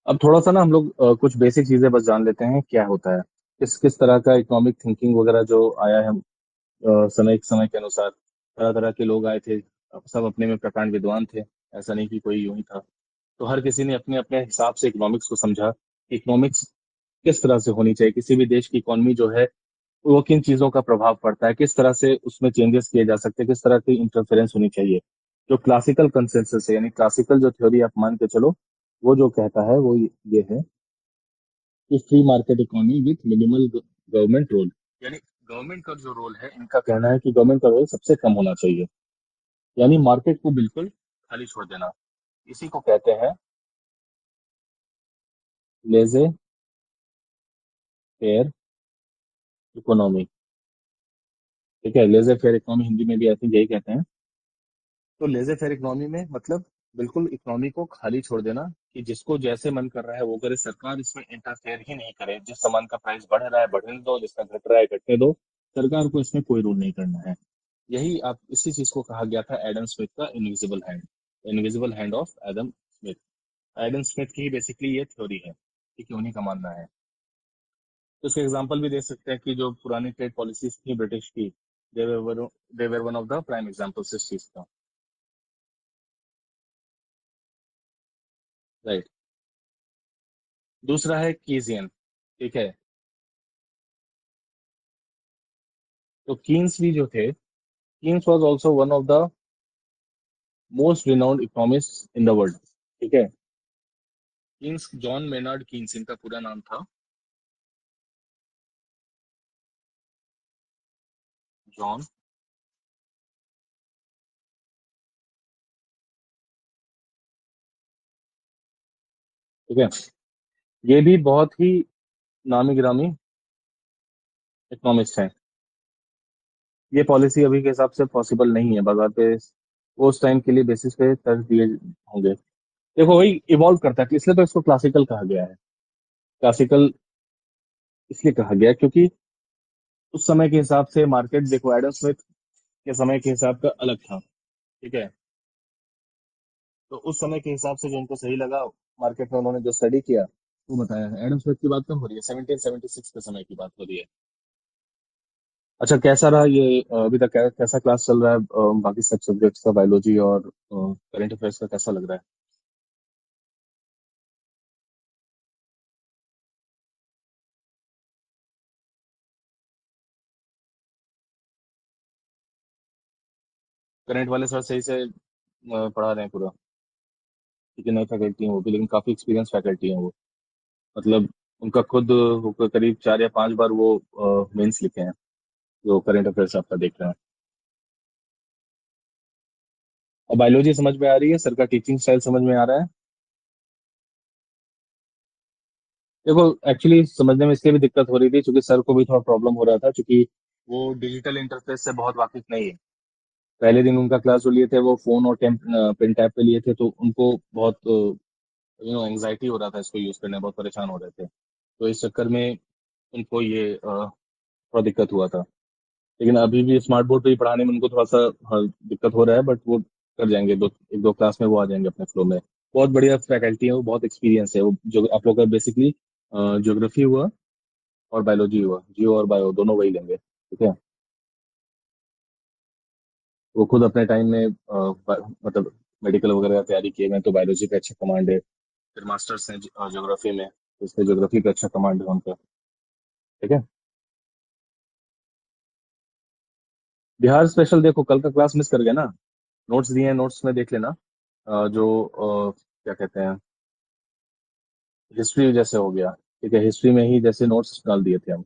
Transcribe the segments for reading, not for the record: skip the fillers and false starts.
अब थोड़ा सा ना हम लोग कुछ बेसिक चीजें बस जान लेते हैं क्या होता है, किस किस तरह का इकोनॉमिक थिंकिंग वगैरह जो आया है समय के अनुसार। तरह तरह के लोग आए थे, सब अपने में प्रकांड विद्वान थे, ऐसा नहीं कि कोई यूं ही था। तो हर किसी ने अपने अपने हिसाब से इकोनॉमिक्स को समझा। इकोनॉमिक्स किस तरह से होनी चाहिए, किसी भी देश की इकोनॉमी जो है वो किन चीजों का प्रभाव पड़ता है, किस तरह से उसमें चेंजेस किए जा सकते हैं, किस तरह की इंटरफेरेंस होनी चाहिए। जो क्लासिकल कंसेंसस है, यानी क्लासिकल जो थ्योरी आप मान के चलो, वो जो कहता है वो ये है कि free market economy with minimal government role. यानी गवर्नमेंट का जो रोल है, इनका कहना है कि गवर्नमेंट का रोल सबसे कम होना चाहिए। यानी मार्केट को बिल्कुल खाली छोड़ देना, इसी को कहते हैं लेजे फेयर इकोनॉमी। ठीक है, लेजे फेयर इकोनॉमी हिंदी में भी आई थिंक यही कहते हैं। तो लेजे फेयर इकोनॉमी में मतलब बिल्कुल इकोनॉमी को खाली छोड़ देना, कि जिसको जैसे मन कर रहा है वो करे, सरकार इसमें इंटरफेयर ही नहीं करे। जिस सामान का प्राइस बढ़ रहा है बढ़ने दो, जिसका घट रहा है घटने दो, सरकार को इसमें कोई रूल नहीं करना है। यही आप इसी चीज को कहा गया था एडम स्मिथ का invisible hand, invisible hand of Adam Smith. Adam Smith की बेसिकली ये थ्योरी है, ठीक है, उन्हीं का मानना है। तो इसके एग्जांपल भी दे सकते हैं कि जो पुरानी ट्रेड पॉलिसीज थी ब्रिटिश की, they were one of the prime examples इस चीज का। राइट। दूसरा है कीजियन। ठीक है, तो कीन्स भी जो थे, Keynes was also one of the most renowned economist in the world. ठीक है, कीन्स जॉन मेनार्ड कीन्स इनका पूरा नाम था। जॉन, ठीक है, ये भी बहुत ही नामी गिरामी इकोनॉमिस्ट हैं। ये पॉलिसी अभी के हिसाब से पॉसिबल नहीं है बाजार पे, वो उस टाइम के लिए बेसिस पे तर्ज दिए होंगे। देखो वही इवॉल्व करता है, इसलिए तो इसको क्लासिकल कहा गया है। क्लासिकल इसलिए कहा गया क्योंकि उस समय के हिसाब से मार्केट, देखो एडम स्मिथ के समय के हिसाब का अलग था। ठीक है, तो उस समय के हिसाब से जो उनको सही लगा मार्केट में, उन्होंने जो स्टडी किया वो बताया है। एडम स्मिथ की बात कब हो रही है? 1776 के समय की बात हो रही है। अच्छा, कैसा रहा ये अभी तक कैसा क्लास चल रहा है, बाकी सब सब्जेक्ट्स का, बायोलॉजी और करंट अफेयर्स का कैसा लग रहा है? करंट वाले सर सही से पढ़ा रहे हैं पूरा? ठीक है, नई फैकल्टी हैं वो भी, लेकिन काफी एक्सपीरियंस फैकल्टी हैं वो। मतलब उनका खुद करीब 4 या 5 बार वो मेंस लिखे हैं, जो करंट अफेयर्स आपका देख रहे हैं। और बायोलॉजी समझ में आ रही है? सर का टीचिंग स्टाइल समझ में आ रहा है? देखो एक्चुअली समझने में इसलिए भी दिक्कत हो रही थी क्योंकि सर को भी थोड़ा प्रॉब्लम हो रहा था, क्योंकि वो डिजिटल इंटरफेस से बहुत वाकिफ नहीं है। पहले दिन उनका क्लास जो लिए थे वो फोन और पेन टैब पे लिए थे, तो उनको बहुत एंग्जाइटी हो रहा था इसको यूज करने में, बहुत परेशान हो रहे थे। तो इस चक्कर में उनको ये थोड़ा दिक्कत हुआ था। लेकिन अभी भी स्मार्ट बोर्ड पे ही पढ़ाने में उनको थोड़ा सा दिक्कत हो रहा है, बट वो कर जाएंगे, एक दो क्लास में वो आ जाएंगे अपने फ्लो में। बहुत बढ़िया फैकल्टी है वो, बहुत एक्सपीरियंस है वो। जो आप लोग का बेसिकली ज्योग्राफी हुआ और बायोलॉजी हुआ, जियो और बायो दोनों वही लेंगे। ठीक है, वो खुद अपने टाइम में मतलब मेडिकल वगैरह का तैयारी किए हुए हैं, तो बायोलॉजी पे अच्छा कमांड है। फिर मास्टर्स हैं ज्योग्राफी में, तो इसलिए ज्योग्राफी पे अच्छा कमांड है उनका। ठीक है, बिहार स्पेशल देखो कल का क्लास मिस कर गया ना। नोट्स दिए हैं, नोट्स में देख लेना। जो क्या कहते हैं, हिस्ट्री जैसे हो गया। ठीक है, हिस्ट्री में ही जैसे नोट्स डाल दिए थे हम।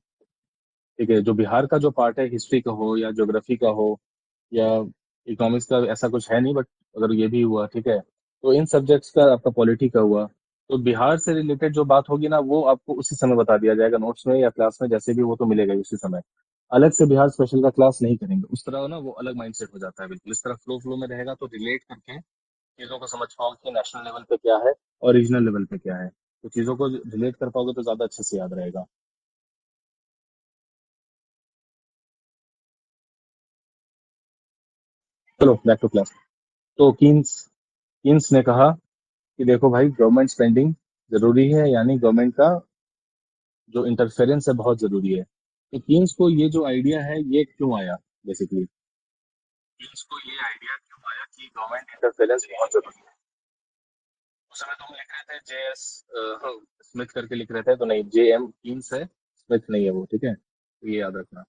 ठीक है, जो बिहार का जो पार्ट है, हिस्ट्री का हो या ज्योग्राफी का हो या इकोनॉमिक्स का, ऐसा कुछ है नहीं, बट अगर ये भी हुआ, ठीक है, तो इन सब्जेक्ट्स का आपका पॉलिटी का हुआ, तो बिहार से रिलेटेड जो बात होगी ना वो आपको उसी समय बता दिया जाएगा नोट्स में या क्लास में, जैसे भी वो तो मिलेगा ही उसी समय। अलग से बिहार स्पेशल का क्लास नहीं करेंगे उस तरह ना, वो अलग माइंडसेट हो जाता है बिल्कुल। इस तरह फ्लो फ्लो में रहेगा तो रिलेट करके चीजों को समझ पाओगे कि नेशनल लेवल पे क्या है और रीजनल लेवल पे क्या है। तो चीजों को रिलेट कर पाओगे तो ज्यादा अच्छे से याद रहेगा। चलो बैक टू क्लास। तो कीन्स कीन्स ने कहा कि देखो भाई, गवर्नमेंट स्पेंडिंग जरूरी है, यानी गवर्नमेंट का जो इंटरफेरेंस है बहुत जरूरी है। तो कीन्स को ये जो आइडिया है ये क्यों आया बेसिकली, कीन्स को ये आइडिया क्यों आया कि गवर्नमेंट इंटरफेरेंस बहुत जरूरी है। उस समय तो हम लिख रहे थे जे एस स्मिथ करके लिख रहे थे, तो नहीं, जे एम कीन्स है, स्मिथ नहीं है वो, ठीक है, तो ये याद रखना।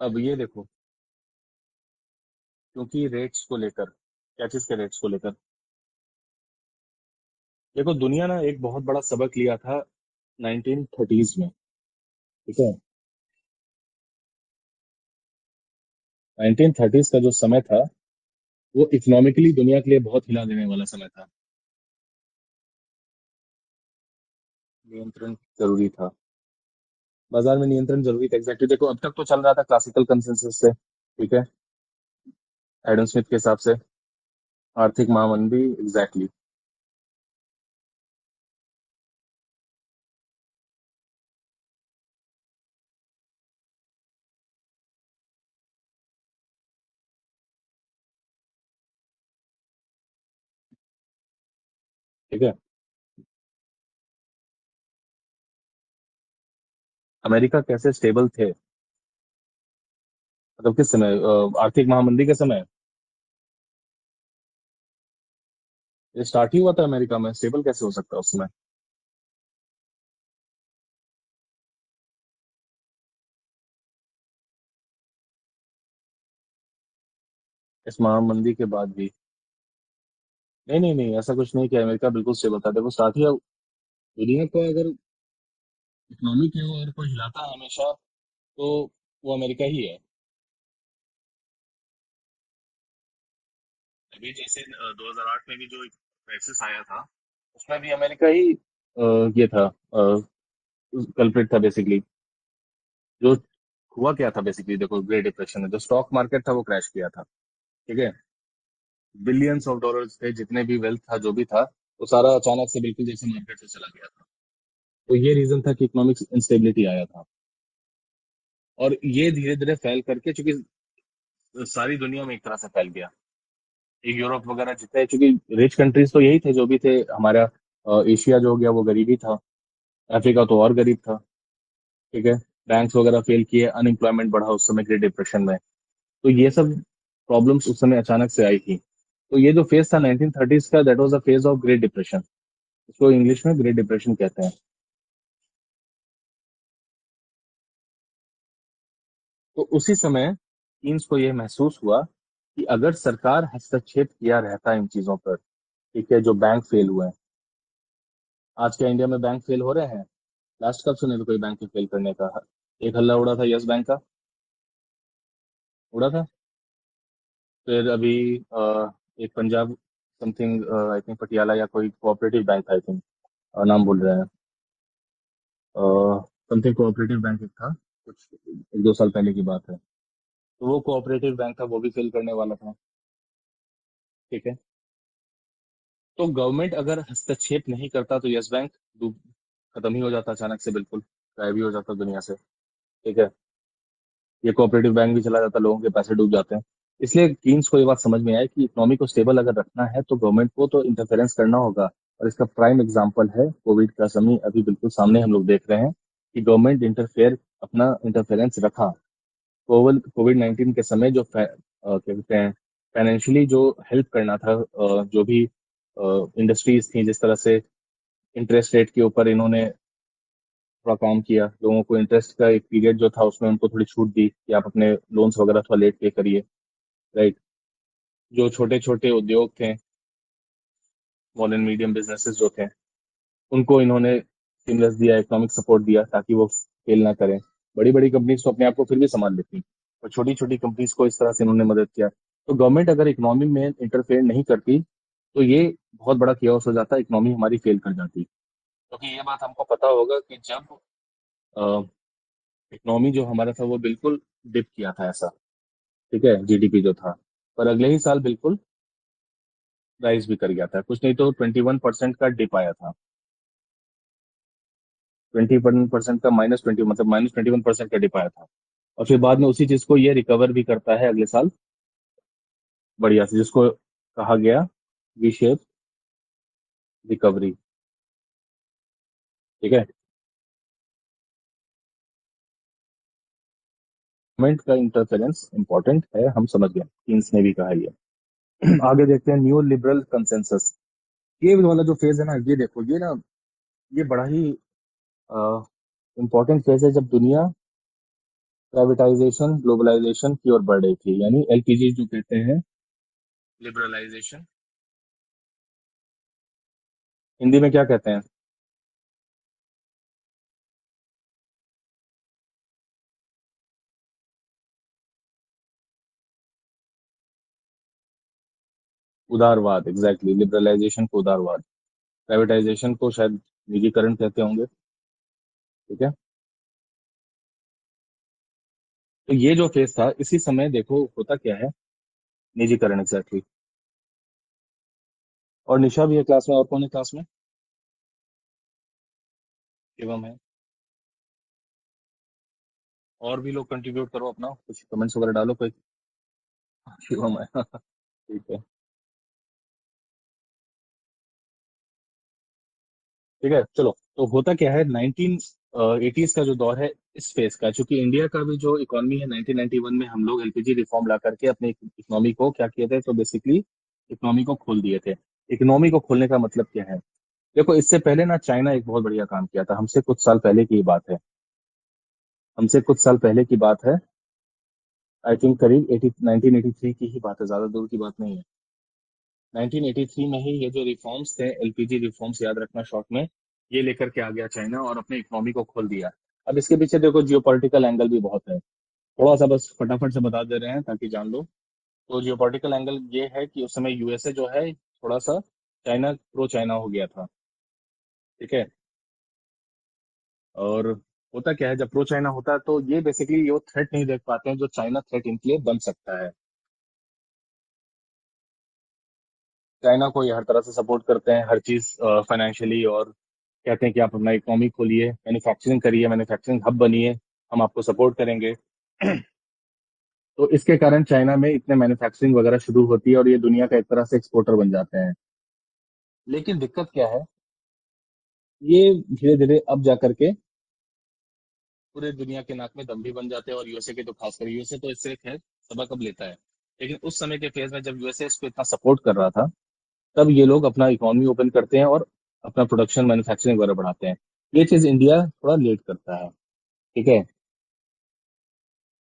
अब ये देखो, क्योंकि रेट्स को लेकर, क्या चीज के रेट्स को लेकर, देखो दुनिया ना एक बहुत बड़ा सबक लिया था 1930s में, ठीक है। 1930s का जो समय था वो इकोनॉमिकली दुनिया के लिए बहुत हिला देने वाला समय था। नियंत्रण जरूरी था, बाजार में नियंत्रण जरूरी था, एग्जैक्टली। देखो अब तक तो चल रहा था क्लासिकल कंसेंसस से, ठीक है, एडम स्मिथ के हिसाब से, आर्थिक महामंदी, एग्जैक्टली, ठीक है। अमेरिका कैसे स्टेबल थे, मतलब किस समय, आर्थिक महामंदी के समय? ये स्टार्ट ही हुआ था अमेरिका में, स्टेबल कैसे हो सकता है उस समय? इस महामंदी के बाद भी? नहीं नहीं नहीं, ऐसा कुछ नहीं कि अमेरिका बिल्कुल स्टेबल था। देखो स्टार्ट ही, दुनिया को अगर इकोनॉमी की ओर कोई हिलाता है हमेशा, तो वो अमेरिका ही है। अभी जैसे 2008 में भी जो क्राइसिस आया था, उसमें भी अमेरिका ही ये था, कल्प्रिट था बेसिकली। जो हुआ क्या था बेसिकली, देखो ग्रेट डिप्रेशन में जो स्टॉक मार्केट था वो क्रैश किया था, ठीक है। बिलियंस ऑफ डॉलर्स थे, जितने भी वेल्थ था जो भी था, वो सारा अचानक से बिल्कुल जैसे मार्केट से चला गया था। तो ये रीजन था कि इकोनॉमिक इंस्टेबिलिटी आया था। और ये धीरे धीरे फैल करके, चूंकि सारी दुनिया में एक तरह से फैल गया, एक यूरोप वगैरह जितने, चूंकि रिच कंट्रीज तो यही थे जो भी थे हमारा, एशिया जो हो गया वो गरीबी था, अफ्रीका तो और गरीब था, ठीक है। बैंक्स वगैरह फेल किए, अनएम्प्लॉयमेंट बढ़ा उस समय ग्रेट डिप्रेशन में। तो ये सब प्रॉब्लम्स उस समय अचानक से आई थी। तो ये जो फेज था 1930s का, that was the phase of great depression. इसको इंग्लिश में ग्रेट डिप्रेशन कहते हैं। तो उसी समय कीन्स को यह महसूस हुआ कि अगर सरकार हस्तक्षेप किया रहता इन चीजों पर, ठीक है, जो बैंक फेल हुए हैं। आज क्या इंडिया में बैंक फेल हो रहे हैं? लास्ट कब सुने थे कोई बैंक के फेल करने का? एक हल्ला उड़ा था यस बैंक का, उड़ा था। फिर अभी एक Punjab something, I think Patiala या कोई कोऑपरेटिव बैंक, आई थिंक नाम भूल रहे हैं, समथिंग कोऑपरेटिव बैंक एक था, कुछ 1-2 साल पहले की बात है। तो वो कोऑपरेटिव बैंक था, वो भी फेल करने वाला था, ठीक है। तो गवर्नमेंट अगर हस्तक्षेप नहीं करता तो यस बैंक खत्म ही हो जाता अचानक से, बिल्कुल गायब ही हो जाता दुनिया से, ठीक है। ये कोऑपरेटिव बैंक भी चला जाता, लोगों के पैसे डूब जाते हैं। इसलिए कीन्स को ये बात समझ में आई कि इकोनॉमी को स्टेबल अगर रखना है तो गवर्नमेंट को तो इंटरफेरेंस करना होगा। और इसका प्राइम एग्जांपल है कोविड का समय, अभी बिल्कुल सामने हम लोग देख रहे हैं कि गवर्नमेंट इंटरफेयर, अपना इंटरफेरेंस रखा। कोविड कोविड 19 के समय जो क्या कहते हैं, फाइनेंशियली जो हेल्प करना था, जो भी इंडस्ट्रीज थी, जिस तरह से इंटरेस्ट रेट के ऊपर इन्होंने थोड़ा काम किया, लोगों को इंटरेस्ट का एक पीरियड जो था उसमें उनको थोड़ी छूट दी कि आप अपने लोन्स वगैरह थोड़ा लेट पे करिए, राइट। जो छोटे छोटे उद्योग थे, स्मॉल एंड मीडियम बिजनेसेस जो थे, उनको इन्होंने स्टिमुलस दिया, इकोनॉमिक सपोर्ट दिया, ताकि वो फेल ना करें। बड़ी बड़ी कंपनीज तो अपने आप को फिर भी संभाल लेती, और छोटी छोटी कंपनीज को इस तरह से इन्होंने मदद किया। तो गवर्नमेंट अगर इकोनॉमी में इंटरफेयर नहीं करती तो ये बहुत बड़ा कियोस हो जाता, इकोनॉमी हमारी फेल कर जाती। क्योंकि ये बात हमको पता होगा कि जब इकोनॉमी जो हमारा था वो बिल्कुल डिप किया था ऐसा, ठीक है, जीडीपी जो था, पर अगले ही साल बिल्कुल राइज भी कर गया था, कुछ नहीं तो 21% का डिप आया था। 21% का -20, मतलब -21% का डिप आया था। और फिर बाद में उसी चीज को ये रिकवर भी करता है अगले साल बढ़िया से, जिसको कहा गया वी शेप रिकवरी। ठीक है। गवर्नमेंट का इंटरफेरेंस इंपॉर्टेंट है, हम समझ गए, कीन्स ने भी कहा ये। आगे देखते हैं न्यू लिबरल कंसेंसस। ये वाला जो फेज है ना, ये देखो, ये ना, ये बड़ा ही इंपॉर्टेंट फेज है, जब दुनिया प्राइवेटाइजेशन ग्लोबलाइजेशन की ओर बढ़ रही थी, यानी एलपीजी जो कहते हैं, लिबरलाइजेशन। हिंदी में क्या कहते हैं? उदारवाद, एग्जैक्टली, लिबरलाइजेशन को उदारवाद, प्राइवेटाइजेशन को शायद निजीकरण कहते होंगे। ठीक है। तो ये जो फेज था, इसी समय देखो होता क्या है, निजीकरण, एग्जैक्टली। और निशा भी है क्लास में, और कौन है क्लास में? शिवम है। और भी लोग कंट्रीब्यूट करो अपना, कुछ कमेंट्स वगैरह डालो कोई। शिवम है। ठीक है। ठीक है, चलो। तो होता क्या है, 1980s का जो दौर है, इस फेज का, चूंकि इंडिया का भी जो इकोनॉमी है, 1991 में हम लोग एलपीजी रिफॉर्म ला करके अपने इकोनॉमी को क्या किए थे, तो बेसिकली इकोनॉमी को खोल दिए थे। इकोनॉमी को खोलने का मतलब क्या है? देखो, इससे पहले ना चाइना एक बहुत बढ़िया काम किया था, हमसे कुछ साल पहले की बात है। हमसे कुछ साल पहले की बात है। आई थिंक करीब 1983 की ही बात है, ज्यादा दूर की बात नहीं है। 1983 में ही ये जो रिफॉर्म्स थे, एलपीजी रिफॉर्म्स, याद रखना शॉर्ट में, ये लेकर के आ गया चाइना और अपने इकोनॉमी को खोल दिया। अब इसके पीछे देखो जियोपॉलिटिकल एंगल भी बहुत है। थोड़ा सा बस फटाफट से बता दे रहे हैं ताकि जान लो। तो जियोपॉलिटिकल एंगल ये है कि उस समय यूएसए जो है, थोड़ा सा चाइना प्रो चाइना हो गया था। ठीक है। और होता क्या है, जब प्रो चाइना होता है तो ये बेसिकली ये थ्रेट नहीं देख पाते हैं जो चाइना थ्रेट इनके लिए बन सकता है। चाइना को ये हर तरह से सपोर्ट करते हैं, हर चीज फाइनेंशियली, और कहते हैं कि आप अपना इकोनॉमी खोलिए, मैन्युफैक्चरिंग करिए, मैन्युफैक्चरिंग हब बनिए, हम आपको सपोर्ट करेंगे। तो इसके कारण चाइना में इतने मैन्युफैक्चरिंग वगैरह शुरू होती है और ये दुनिया का एक तरह से एक्सपोर्टर बन जाते हैं। लेकिन दिक्कत क्या है, ये धीरे धीरे अब जा करके पूरे दुनिया के नाक में दम भी बन जाते हैं, और यूएसए के तो खासकर, यूएसए तो इससे खैर सबक अब लेता है। लेकिन उस समय के फेज में जब यूएसए इसको इतना सपोर्ट कर रहा था, तब ये लोग अपना इकोनॉमी ओपन करते हैं और अपना प्रोडक्शन मैन्युफैक्चरिंग वगैरह बढ़ाते हैं। ये चीज इंडिया थोड़ा लेट करता है। ठीक है।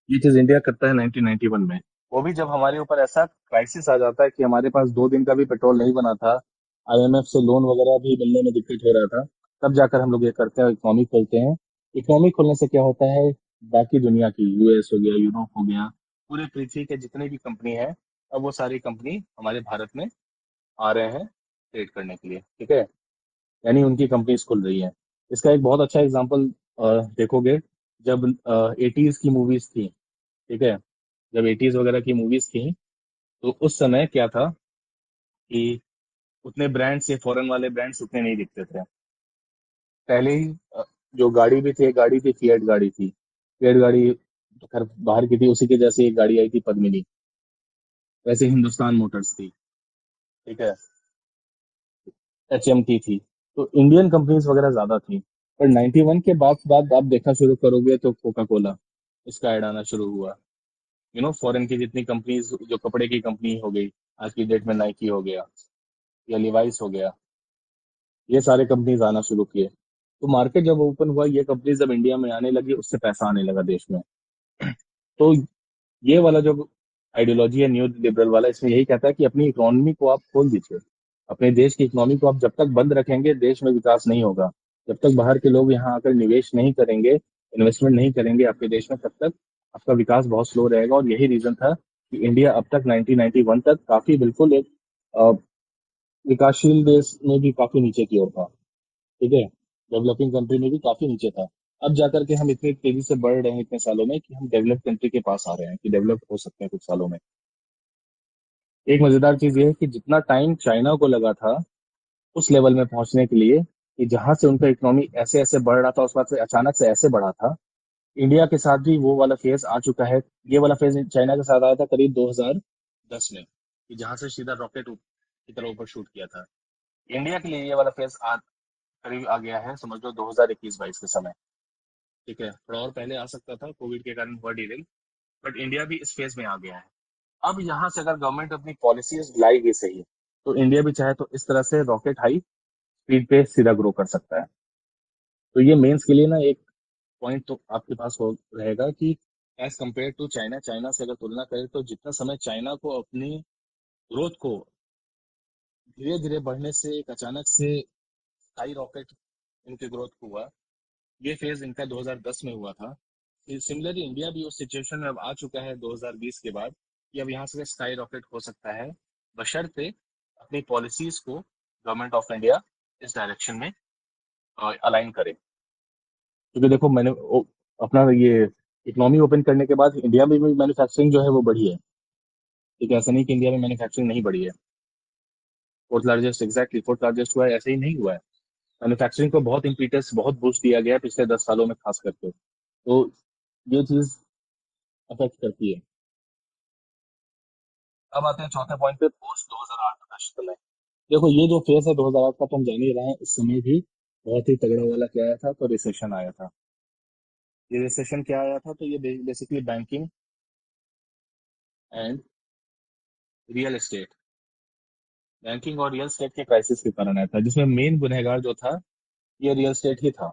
ये चीज इंडिया करता है 1991 में। वो भी जब हमारे ऊपर ऐसा क्राइसिस आ जाता है कि हमारे पास 2 दिन का भी पेट्रोल नहीं बना था, आईएमएफ से लोन वगैरह भी मिलने में दिक्कत हो रहा था, तब जाकर हम लोग ये करते हैं, इकोनॉमी खोलते हैं। इकोनॉमी खोलने से क्या होता है, बाकी दुनिया की, यूएस हो गया, यूरोप हो गया, पूरे पृथ्वी के जितने भी कंपनी है, अब वो सारी कंपनी हमारे भारत में आ रहे हैं ट्रेड करने के लिए। ठीक है। यानी उनकी कंपनीज खुल रही है। इसका एक बहुत अच्छा एग्जांपल देखोगे, जब 80s की मूवीज थी। ठीक है। जब 80s वगैरह की मूवीज थी, तो उस समय क्या था कि उतने ब्रांड्स, ये फॉरेन वाले ब्रांड्स उतने नहीं दिखते थे। पहले ही जो गाड़ी भी थी, गाड़ी थी, फिएट गाड़ी थी। फिएट गाड़ी तो खैर बाहर की थी, उसी के जैसे एक गाड़ी आई थी पद्मिनी। वैसे हिंदुस्तान मोटर्स थी। ठीक है। एचएमटी थी। तो इंडियन कंपनीज वगैरह ज्यादा थी। पर 91 के बाद आप देखना शुरू करोगे तो कोका कोला, इसका ऐड आना शुरू हुआ। फॉरेन की जितनी कंपनीज, जो कपड़े की कंपनी हो गई, आज की डेट में नाइकी हो गया या लिवाइस हो गया, ये सारे कंपनीज आना शुरू किए। तो मार्केट जब ओपन हुआ, ये कंपनीज जब इंडिया में आने लगी, उससे पैसा आने लगा देश में। तो ये वाला जो आइडियोलॉजी है न्यू लिबरल वाला, इसमें यही कहता है कि अपनी इकोनॉमी को आप खोल दीजिए। अपने देश की इकोनॉमी को आप जब तक बंद रखेंगे, देश में विकास नहीं होगा। जब तक बाहर के लोग यहाँ आकर निवेश नहीं करेंगे, इन्वेस्टमेंट नहीं करेंगे आपके देश में, तब तक आपका विकास बहुत स्लो रहेगा। और यही रीजन था कि इंडिया अब तक 1991 तक काफी, बिल्कुल एक अ, विकासशील देश में भी काफी नीचे की ओर था। ठीक है। डेवलपिंग कंट्री में भी काफी नीचे था। अब जाकर के हम इतनी तेजी से बढ़ रहे हैं इतने सालों में, कि हम डेवलप कंट्री के पास आ रहे हैं, कि डेवलप हो सकते हैं कुछ सालों में। एक मजेदार चीज ये है कि जितना टाइम चाइना को लगा था उस लेवल में पहुंचने के लिए, कि जहां से उनका इकोनॉमी ऐसे ऐसे बढ़ रहा था, उस बात से अचानक से ऐसे बढ़ा था, इंडिया के साथ भी वो वाला फेज आ चुका है। ये वाला फेज चाइना के साथ आया था करीब 2010 में, कि जहां से सीधा रॉकेट की तरह ऊपर शूट किया था। इंडिया के लिए ये वाला फेज करीब आ गया है, समझ लो 2021-22 के समय। ठीक है, थोड़ा और पहले आ सकता था, कोविड के कारण हुआ डिले, बट इंडिया भी इस फेज में आ गया है। अब यहाँ से अगर गवर्नमेंट अपनी पॉलिसीज लाएगी सही, तो इंडिया भी चाहे तो इस तरह से रॉकेट हाई स्पीड पे सीधा ग्रो कर सकता है। तो ये मेंस के लिए ना एक पॉइंट तो आपके पास हो रहेगा कि as compare to China, China से अगर तुलना करें तो जितना समय चाइना को अपनी ग्रोथ को धीरे धीरे बढ़ने से एक अचानक से हाई रॉकेट इनके ग्रोथ को हुआ, ये फेज इनका 2010 में हुआ था। सिमिलरली इंडिया भी उस सिचुएशन में अब आ चुका है 2020 के बाद, कि अब यहाँ से स्काई रॉकेट हो सकता है, बशर्ते अपनी पॉलिसीज को गवर्नमेंट ऑफ इंडिया इस डायरेक्शन में अलाइन करे। क्योंकि देखो मैंने अपना ये इकोनॉमी ओपन करने के बाद इंडिया में भी मैन्युफैक्चरिंग जो है वो बढ़ी है। ठीक है, ऐसा नहीं कि इंडिया में मैन्युफैक्चरिंग नहीं बढ़ी है। Fourth largest, exactly fourth largest हुआ है, ऐसे ही नहीं हुआ है। मैन्युफैक्चरिंग को बहुत इम्पीटस, बहुत बूस्ट दिया गया है पिछले 10 सालों में खास करके। तो ये चीज अफेक्ट करती है। अब आते हैं चौथे पॉइंट पे, पोस्ट 2008 का समय। देखो ये जो फेज है 2008 का, तो हम जान ही रहे हैं, इस समय भी बहुत ही तगड़ा वाला क्या आया था, तो रिसेशन आया था। ये रिसेशन क्या आया था, तो ये basically banking and real estate, banking और रियल एस्टेट के क्राइसिस के कारण आया था, जिसमें मेन गुनहगार जो था ये रियल एस्टेट ही था।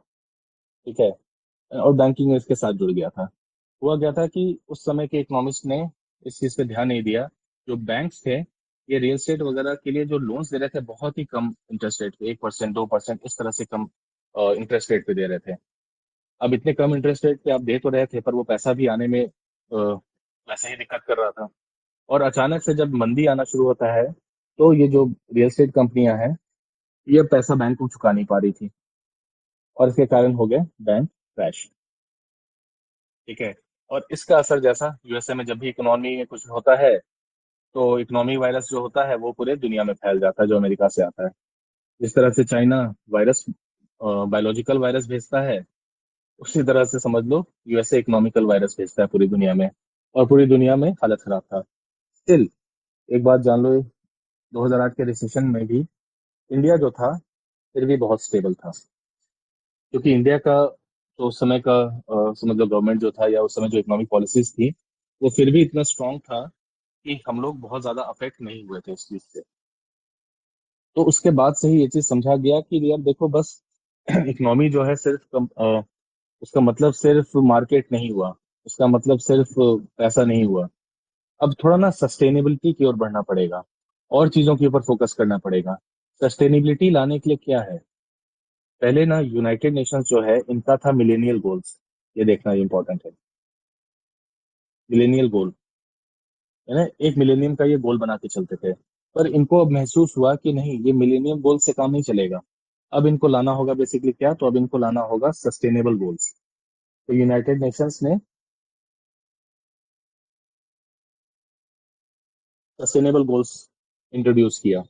ठीक है, और बैंकिंग इसके साथ जुड़ गया था। हुआ क्या था कि उस समय के इकोनॉमिस्ट ने इस चीज पे ध्यान नहीं दिया। जो बैंक्स थे, ये रियल एस्टेट वगैरह के लिए जो लोन्स दे रहे थे, बहुत ही कम इंटरेस्ट रेट पे, 1%, 2%, इस तरह से कम इंटरेस्ट रेट पे दे रहे थे। अब इतने कम इंटरेस्ट रेट पे आप दे तो रहे थे, पर वो पैसा भी आने में वैसे ही दिक्कत कर रहा था। और अचानक से जब मंदी आना शुरू होता है, तो ये जो रियल एस्टेट कंपनियां हैं, ये पैसा बैंक को चुका नहीं पा रही थी, और इसके कारण हो गए बैंक क्रैश। ठीक है, और इसका असर जैसा यूएसए में जब भी इकोनॉमी में कुछ होता है, तो इकोनॉमी वायरस जो होता है वो पूरे दुनिया में फैल जाता है, जो अमेरिका से आता है। जिस तरह से चाइना वायरस, बायोलॉजिकल वायरस भेजता है, उसी तरह से समझ लो यूएसए इकोनॉमिकल वायरस भेजता है पूरी दुनिया में, और पूरी दुनिया में हालत खराब था। स्टिल एक बात जान लो, 2008 के रिसेशन में भी इंडिया जो था फिर भी बहुत स्टेबल था। क्योंकि इंडिया का तो उस समय का समझ लो गवर्नमेंट जो था, या उस समय जो इकोनॉमिक पॉलिसीज थी, वो फिर भी इतना स्ट्रांग था कि हम लोग बहुत ज्यादा अफेक्ट नहीं हुए थे इस चीज से। तो उसके बाद से ही ये चीज समझा गया कि यार देखो बस इकोनॉमी जो है सिर्फ उसका मतलब सिर्फ मार्केट नहीं हुआ, उसका मतलब सिर्फ पैसा नहीं हुआ। अब थोड़ा ना सस्टेनेबिलिटी की ओर बढ़ना पड़ेगा, और चीजों के ऊपर फोकस करना पड़ेगा। सस्टेनेबिलिटी लाने के लिए क्या है, पहले ना यूनाइटेड नेशंस जो है इनका था मिलेनियल गोल्स, ये देखना इंपॉर्टेंट है। मिलेनियल गोल है ना, एक मिलेनियम का ये गोल बना के चलते थे। पर इनको अब महसूस हुआ कि नहीं, ये मिलेनियम गोल से काम नहीं चलेगा। अब इनको लाना होगा बेसिकली क्या, तो अब इनको लाना होगा सस्टेनेबल गोल्स। तो यूनाइटेड नेशंस ने सस्टेनेबल गोल्स इंट्रोड्यूस किया।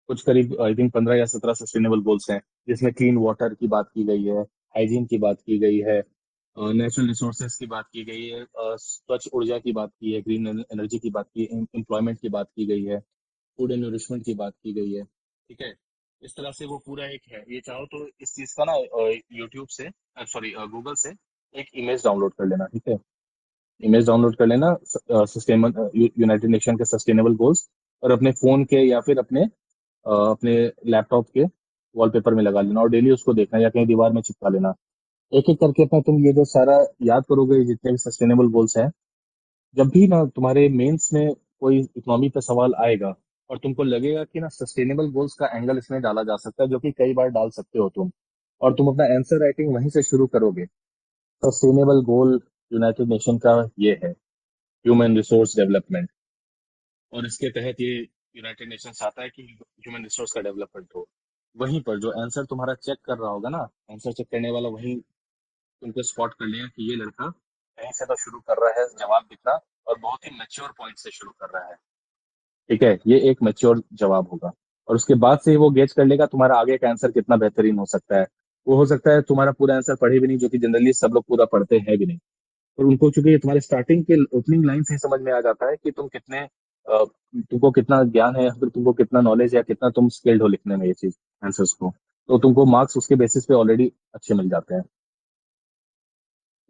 कुछ करीब आई थिंक 15 या 17 सस्टेनेबल गोल्स हैं, जिसमें क्लीन वाटर की बात की गई है, हाइजीन की बात की गई है, नेचुरल रिसोर्सेज की बात की गई है, स्वच्छ ऊर्जा की बात की है, ग्रीन एनर्जी की बात की, एम्प्लॉयमेंट की बात की गई है, फूड एंड न्यूरिशमेंट की बात की गई है। ठीक है, इस तरह से वो पूरा एक है। ये चाहो तो इस चीज का ना यूट्यूब से, सॉरी गूगल से एक इमेज डाउनलोड कर लेना। ठीक है, इमेज डाउनलोड कर लेना, सस्टेनेबल यूनाइटेड नेशन के सस्टेनेबल गोल्स, और अपने फोन के या फिर अपने लैपटॉप के वॉलपेपर में लगा लेना, और डेली उसको देखना या कहीं दीवार में चिपका लेना। एक एक करके अपना तुम ये जो सारा याद करोगे, ये जितने भी सस्टेनेबल गोल्स हैं, जब भी ना तुम्हारे मेंस में कोई इकोनॉमी पे सवाल आएगा, और तुमको लगेगा कि ना सस्टेनेबल गोल्स का एंगल इसमें डाला जा सकता है, जो कि कई बार डाल सकते हो तुम, और तुम अपना आंसर राइटिंग वहीं से शुरू करोगे। सस्टेनेबल गोल यूनाइटेड नेशन का ये है, ह्यूमन रिसोर्स डेवलपमेंट, और इसके तहत ये यूनाइटेड नेशंस आता है कि ह्यूमन रिसोर्स का डेवलपमेंट हो। वहीं पर जो आंसर तुम्हारा चेक कर रहा होगा ना, आंसर चेक करने वाला वहीं तुमको स्पॉट कर लेगा कि ये लड़का कहीं से तो शुरू कर रहा है जवाब लिखना, और बहुत ही मैच्योर पॉइंट से शुरू कर रहा है। ठीक है, ये एक मैच्योर जवाब होगा, और उसके बाद से वो गेज कर लेगा तुम्हारा आगे का आंसर कितना बेहतरीन हो सकता है। वो हो सकता है तुम्हारा पूरा आंसर पढ़े भी नहीं, जो कि जनरली सब लोग पूरा पढ़ते हैं भी नहीं। और उनको चूंकि ये तुम्हारे स्टार्टिंग के ओपनिंग लाइन से ही समझ में आ जाता है कि तुम कितने तुमको कितना ज्ञान है, फिर तुमको कितना नॉलेज है, कितना तुम स्किल्ड हो लिखने में ये चीज, आंसर्स को। तो तुमको मार्क्स उसके बेसिस पे ऑलरेडी अच्छे मिल जाते हैं।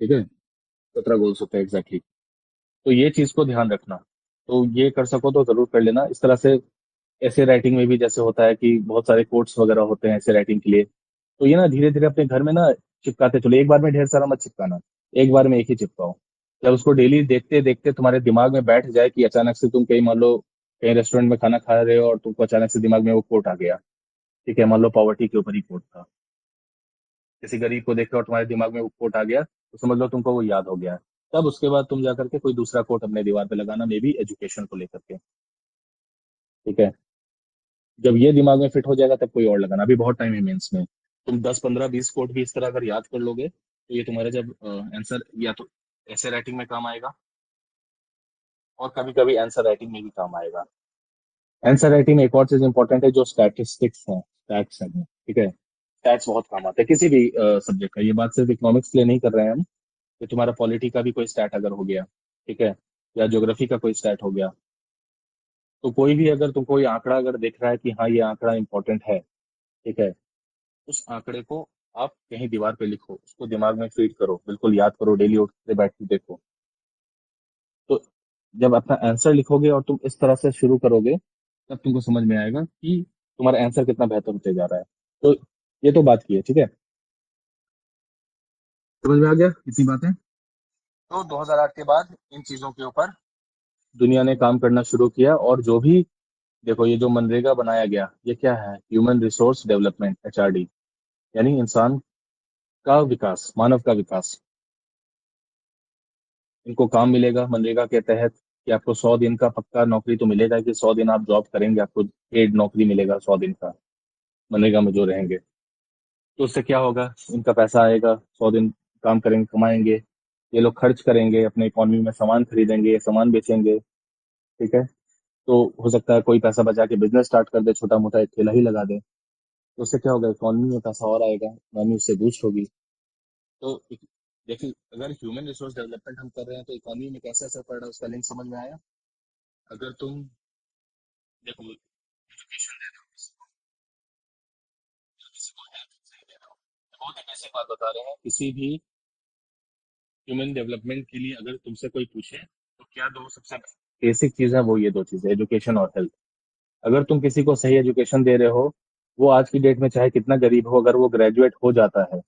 ठीक है, 17 गोल्स होते हैं एग्जैक्टली। तो ये चीज को ध्यान रखना। तो ये कर सको तो जरूर कर लेना इस तरह से। ऐसे राइटिंग में भी जैसे होता है कि बहुत सारे कोट्स वगैरह होते हैं ऐसे राइटिंग के लिए। तो ये ना धीरे धीरे अपने घर में ना चिपकाते चलो, एक बार में ढेर सारा मत चिपकाना। एक बार में एक ही चिपकाओ। जब उसको डेली देखते देखते तुम्हारे दिमाग में बैठ जाए कि अचानक से तुम कहीं मान लो कहीं रेस्टोरेंट में खाना खा रहे हो और तुमको अचानक से दिमाग में वो कोट आ गया। ठीक है, मान लो पॉवर्टी के ऊपर ही कोट था, किसी गरीब को देख के और तुम्हारे दिमाग में वो कोट आ गया, तो समझ लो तुमको वो याद हो गया। तब उसके बाद तुम जा करके कोई दूसरा कोट अपने दीवार पे लगाना, मे बी एजुकेशन को लेकर के। ठीक है, जब ये दिमाग में फिट हो जाएगा तब कोई और लगाना, अभी बहुत टाइम है मेंस में। तुम 10 15 20 कोट भी इस तरह अगर याद कर लोगे तो ये तुम्हारे जब आंसर या तो ऐसे राइटिंग में काम आएगा, और कभी कभी आंसर राइटिंग में भी काम आएगा। आंसर राइटिंग में एक और चीज इंपॉर्टेंट है, जो स्टैटिस्टिक्स है, स्टैट्स है। ठीक है, स्टैट्स बहुत काम आते हैं किसी भी सब्जेक्ट का, ये बात सिर्फ इकोनॉमिक्स के लिए नहीं कर रहे हैं हम। कि तुम्हारा पॉलिटी का भी कोई स्टैट अगर हो गया, ठीक है, या ज्योग्राफी का कोई स्टैट हो गया, तो कोई भी अगर तुमको ये आंकड़ा अगर दिख रहा है कि हाँ ये आंकड़ा इंपॉर्टेंट है, ठीक है, उस आंकड़े को आप कहीं दीवार पे लिखो, उसको दिमाग में फीड करो, बिल्कुल याद करो, डेली उठ के बैठ के देखो। तो जब अपना आंसर लिखोगे और तुम इस तरह से शुरू करोगे, तब तुमको समझ में आएगा कि तुम्हारा आंसर कितना बेहतर होते जा रहा है। तो ये तो बात की है, ठीक है, समझ में आ गया इतनी बातें। तो 2008 के बाद इन चीजों के ऊपर दुनिया ने काम करना शुरू किया, और जो भी देखो ये जो मनरेगा बनाया गया, ये क्या है, ह्यूमन रिसोर्स डेवलपमेंट, HRD, यानी इंसान का विकास, मानव का विकास। इनको काम मिलेगा मनरेगा के तहत कि आपको 100 दिन का पक्का नौकरी तो मिलेगा, कि 100 दिन आप जॉब करेंगे, आपको पेड नौकरी मिलेगा 100 दिन का, मनरेगा में जो रहेंगे। तो उससे क्या होगा, इनका पैसा आएगा, 100 दिन काम करेंगे, कमाएंगे, ये लोग खर्च करेंगे, अपने इकोनॉमी में सामान खरीदेंगे, सामान बेचेंगे। ठीक है, तो हो सकता है कोई पैसा बचा के बिजनेस स्टार्ट कर दे, छोटा मोटा एक ठेला ही लगा दे। तो उससे क्या होगा, इकोनॉमी में पैसा और आएगा, इकोनॉमी उससे बूस्ट होगी। तो देखिए, अगर ह्यूमन रिसोर्स डेवलपमेंट हम कर रहे हैं तो इकोनॉमी में कैसे असर पड़ रहा है, उसका लिंक समझ में आया। अगर तुम देखो एजुकेशन दे रहे हो किसी को हेल्थ दे रहे हो, तो बहुत ही बेसिक बात बता रहे हैं, किसी भी ह्यूमन डेवलपमेंट के लिए अगर तुमसे कोई पूछे तो क्या दो सबसे बेसिक चीज है, वो ये दो चीजें, एजुकेशन और हेल्थ। अगर तुम किसी को सही एजुकेशन दे रहे हो, वो आज की डेट में चाहे कितना गरीब हो, अगर वो ग्रेजुएट हो जाता है,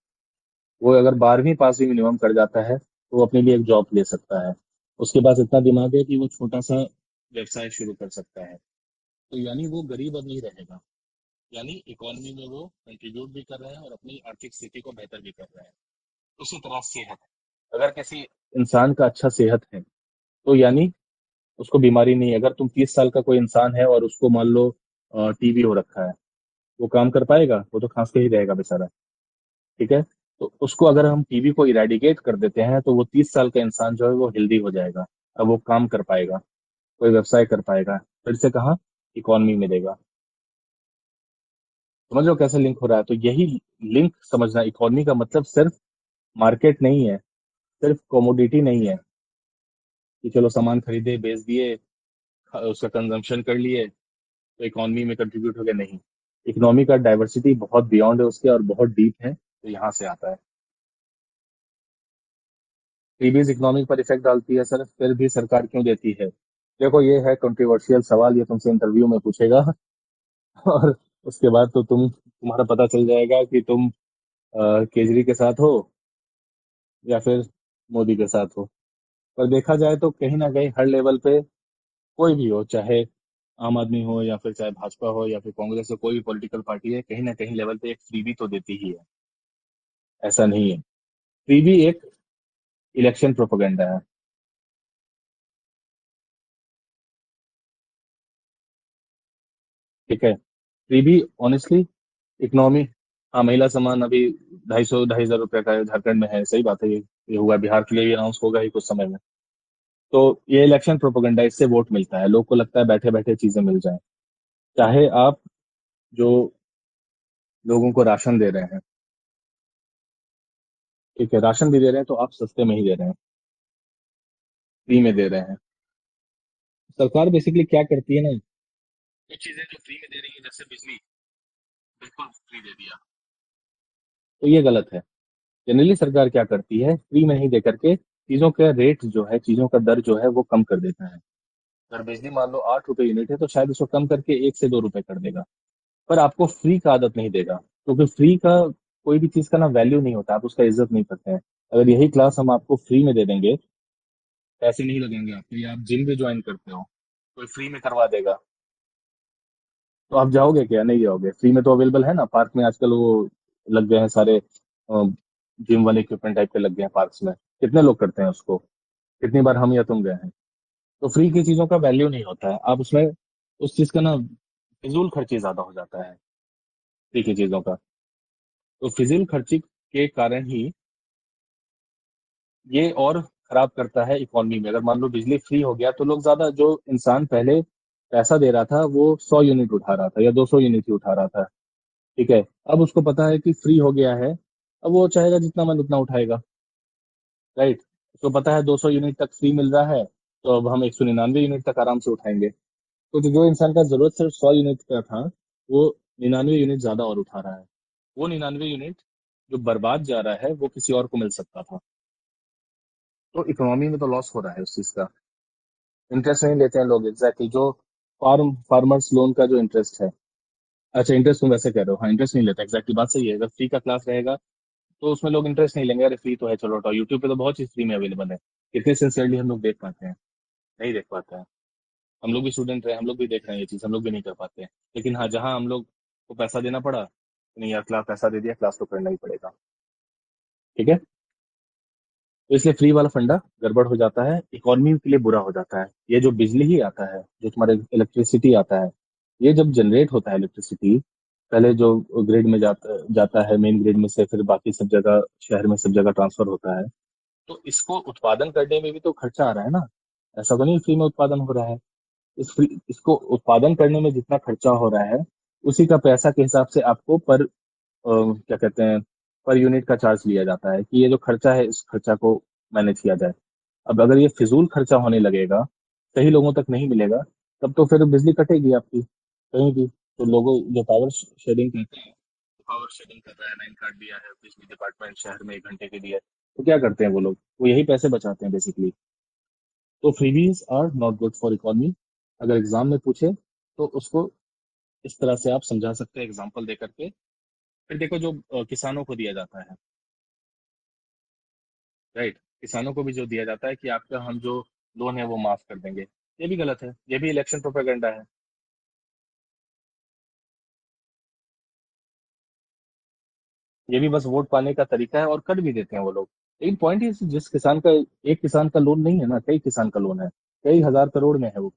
वो अगर 12वीं पास भी मिनिमम कर जाता है, तो वो अपने लिए एक जॉब ले सकता है। उसके पास इतना दिमाग है कि वो छोटा सा व्यवसाय शुरू कर सकता है। तो यानी वो गरीब अब नहीं रहेगा, यानी इकोनॉमी में वो कंट्रीब्यूट भी कर रहा है और अपनी आर्थिक स्थिति को बेहतर भी कर रहा है। उसी तरह सेहत, अगर किसी इंसान का अच्छा सेहत है, तो यानी उसको बीमारी नहीं है। अगर तुम 30 साल का कोई इंसान है और उसको मान लो टीबी हो रखा है, वो काम कर पाएगा, वो तो खांसते ही रहेगा बेचारा। ठीक है, तो उसको अगर हम टीबी को इरेडिकेट कर देते हैं, तो वो 30 साल का इंसान जो है वो हेल्दी हो जाएगा। अब वो काम कर पाएगा, कोई व्यवसाय कर पाएगा, फिर से कहाँ, इकोनॉमी में देगा। समझ लो कैसे लिंक हो रहा है। तो यही लिंक समझना, इकोनॉमी का मतलब सिर्फ मार्केट नहीं है, सिर्फ कमोडिटी नहीं है कि चलो सामान खरीदे बेच दिए, उसका कंजम्पशन कर लिए, तो इकोनॉमी में कंट्रीब्यूट हो गया, नहीं। इकोनॉमी का डाइवर्सिटी बहुत बियॉन्ड है उसके, और बहुत डीप है, तो यहाँ से आता है। फ्रीबीज इकोनॉमी पर इफेक्ट डालती है सर, फिर भी सरकार क्यों देती है। देखो ये है कंट्रोवर्शियल सवाल, ये तुमसे इंटरव्यू में पूछेगा और उसके बाद तो तुम्हारा पता चल जाएगा कि तुम केजरी के साथ हो या फिर मोदी के साथ हो। पर देखा जाए तो कहीं ना कहीं हर लेवल पे कोई भी हो, चाहे आम आदमी हो या फिर चाहे भाजपा हो या फिर कांग्रेस हो, कोई भी पॉलिटिकल पार्टी है, कहीं ना कहीं लेवल पे एक फ्रीबी तो देती ही है। ऐसा नहीं है, फ्रीबी एक इलेक्शन प्रोपेगेंडा है। ठीक है, फ्रीबी ऑनेस्टली इकोनॉमी। हाँ, महिला सम्मान अभी 250 2,500 रुपये का झारखंड में है, सही बात है, ये हुआ, बिहार के लिए भी अनाउंस होगा ही कुछ समय में। तो ये इलेक्शन प्रोपेगेंडा, इससे वोट मिलता है, लोग को लगता है बैठे बैठे चीजें मिल जाएं। चाहे आप जो लोगों को राशन दे रहे हैं, ठीक है, राशन भी दे रहे हैं तो आप सस्ते में ही दे रहे हैं, फ्री में दे रहे हैं। सरकार बेसिकली क्या करती है ना, कुछ चीजें जो फ्री में दे रही है जैसे बिजली, बिल्कुल फ्री दे दिया, तो ये गलत है। जनरली सरकार क्या करती है, फ्री में नहीं दे करके चीजों का रेट जो है, चीजों का दर जो है वो कम कर देता है। अगर बिजली मान लो 8 रुपए यूनिट है तो शायद उसको कम करके 1 से 2 रुपए कर देगा। पर आपको फ्री का आदत नहीं देगा, क्योंकि फ्री का कोई भी चीज का ना वैल्यू नहीं होता, आप उसका इज्जत नहीं करते हैं। अगर यही क्लास हम आपको फ्री में दे देंगे, पैसे नहीं लगेंगे आपके, या आप जिम भी ज्वाइन करते हो, कोई फ्री में करवा देगा, तो आप जाओगे क्या? नहीं जाओगे। फ्री में तो अवेलेबल है ना, पार्क में आजकल वो लग गए हैं सारे, जिम वाले इक्विपमेंट टाइप के लग गए हैं पार्क्स में। कितने लोग करते हैं उसको, कितनी बार हम या तुम गए हैं। तो फ्री की चीजों का वैल्यू नहीं होता है, आप उसमें उस चीज का ना फिजूल खर्ची ज्यादा हो जाता है, फ्री की चीजों का। तो फिजूल खर्ची के कारण ही ये और खराब करता है इकोनॉमी में। अगर मान लो बिजली फ्री हो गया तो लोग ज्यादा, जो इंसान पहले पैसा दे रहा था वो 100 यूनिट उठा रहा था या 200 यूनिट ही उठा रहा था, ठीक है, अब उसको पता है कि फ्री हो गया है, अब वो चाहेगा जितना मन उतना उठाएगा, राइट। उसको पता है 200 यूनिट तक फ्री मिल रहा है, तो अब हम 199 यूनिट तक आराम से उठाएंगे। तो जो इंसान का जरूरत सिर्फ 100 यूनिट का था, वो 99 यूनिट ज्यादा और उठा रहा है। वो 99 यूनिट जो बर्बाद जा रहा है वो किसी और को मिल सकता था। तो इकोनॉमी में तो लॉस हो रहा है उस चीज का। इंटरेस्ट नहीं लेते हैं लोग, एग्जैक्टली जो फार्मर्स लोन का जो इंटरेस्ट है। अच्छा, इंटरेस्ट तुम वैसे कह रहे हो, हाँ इंटरेस्ट नहीं लेता, एग्जैक्टली बात सही है। अगर फ्री का क्लास रहेगा तो उसमें लोग इंटरेस्ट नहीं लेंगे, अरे फ्री तो है चलो हटाओ। यूट्यूब पे तो बहुत चीज फ्री में अवेलेबल है, कितने सिंसियरली हम लोग देख पाते हैं? नहीं देख पाते हैं। हम लोग भी स्टूडेंट रहे, हम लोग भी देख रहे हैं ये चीज, हम लोग भी नहीं कर पाते हैं। लेकिन हाँ, जहाँ हम लोग को पैसा देना पड़ा, तो नहीं यार, क्लास पैसा दे दिया, क्लास तो करना ही पड़ेगा, ठीक है। तो इसलिए फ्री वाला फंडा गड़बड़ हो जाता है, इकोनॉमी के लिए बुरा हो जाता है। ये जो बिजली ही आता है, जो तुम्हारे इलेक्ट्रिसिटी आता है, ये जब जनरेट होता है इलेक्ट्रिसिटी, पहले जो ग्रिड में जाता है, मेन ग्रिड में से फिर बाकी सब जगह, शहर में सब जगह ट्रांसफर होता है। तो इसको उत्पादन करने में भी तो खर्चा आ रहा है ना, ऐसा तो नहीं फ्री में उत्पादन हो रहा है। इसको उत्पादन करने में जितना खर्चा हो रहा है, उसी का पैसा के हिसाब से आपको पर क्या कहते हैं, पर यूनिट का चार्ज लिया जाता है, कि ये जो खर्चा है इस खर्चा को मैनेज किया जाए। अब अगर ये फिजूल खर्चा होने लगेगा, सही लोगों तक नहीं मिलेगा, तब तो फिर बिजली कटेगी आपकी कहीं भी। तो लोगों जो पावर शेडिंग कहते हैं, पावर शेडिंग कर रहा है, लाइन काट दिया है बिजली डिपार्टमेंट शहर में 1 घंटे के लिए, तो क्या करते हैं वो लोग, वो यही पैसे बचाते हैं बेसिकली। तो freebies are not good for economy. अगर एग्जाम में पूछे तो उसको इस तरह से आप समझा सकते हैं एग्जाम्पल दे करके। फिर देखो जो किसानों को दिया जाता है, राइट, किसानों को भी जो दिया जाता है कि आपका हम जो लोन है वो माफ कर देंगे, ये भी गलत है, ये भी इलेक्शन प्रोपेगेंडा है। ये भी बस वोट पाने का तरीका है, और कर भी देते हैं वो लोग। लेकिन पॉइंट ये, जिस किसान का, एक किसान का लोन नहीं है ना, कई किसान का लोन है, कई हजार करोड़ में है वो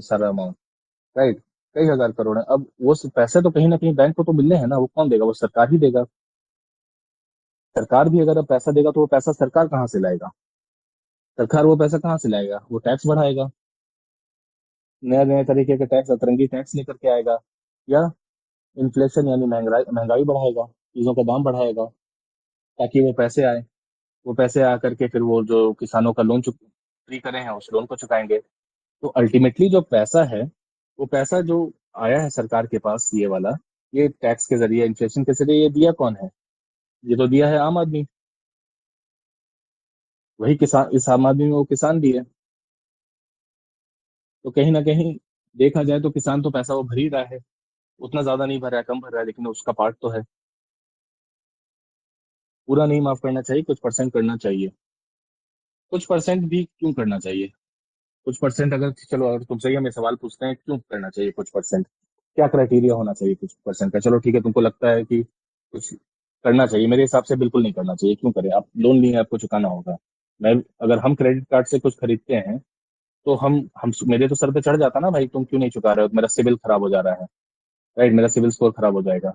सारा अमाउंट, राइट, कई हजार करोड़ है। अब वो पैसे तो कहीं ना कहीं बैंक को तो मिलने हैं ना, वो कौन देगा? वो सरकार ही देगा। सरकार भी अगर अब पैसा देगा तो वो पैसा सरकार कहाँ से लाएगा? सरकार वो पैसा कहाँ से लाएगा? वो टैक्स बढ़ाएगा, नए नए तरीके के टैक्स, अतरंगी टैक्स लेकर के आएगा, या इन्फ्लेशन यानी महंगाई महंगाई बढ़ाएगा, चीजों का दाम बढ़ाएगा, ताकि वो पैसे आए। वो पैसे आ करके फिर वो जो किसानों का लोन चुक फ्री करे हैं उस लोन को चुकाएंगे। तो अल्टीमेटली जो पैसा है, वो पैसा जो आया है सरकार के पास ये वाला, ये टैक्स के जरिए, इन्फ्लेशन के जरिए, ये दिया कौन है? ये तो दिया है आम आदमी। वही किसान, इस आम आदमी में वो किसान भी है। तो कहीं ना कहीं देखा जाए तो किसान तो पैसा वो भर ही रहा है, उतना ज्यादा नहीं भर रहा है, कम भर रहा है, लेकिन उसका पार्ट तो है। पूरा नहीं माफ करना चाहिए, कुछ परसेंट करना चाहिए। कुछ परसेंट भी क्यों करना चाहिए? कुछ परसेंट अगर, चलो अगर तुमसे ही हमें सवाल पूछते हैं क्यों करना चाहिए कुछ परसेंट, क्या क्राइटेरिया होना चाहिए कुछ परसेंट का? चलो ठीक है, तुमको लगता है कि कुछ करना चाहिए, मेरे हिसाब से बिल्कुल नहीं करना चाहिए। क्यों करें? आप लोन लिए, आपको चुकाना होगा। मैं, अगर हम क्रेडिट कार्ड से कुछ खरीदते हैं, तो हम मेरे तो सर पे चढ़ जाता ना, भाई तुम क्यों नहीं चुका रहे हो, मेरा सिविल खराब हो जा रहा है, राइट, मेरा सिविल स्कोर खराब हो जाएगा।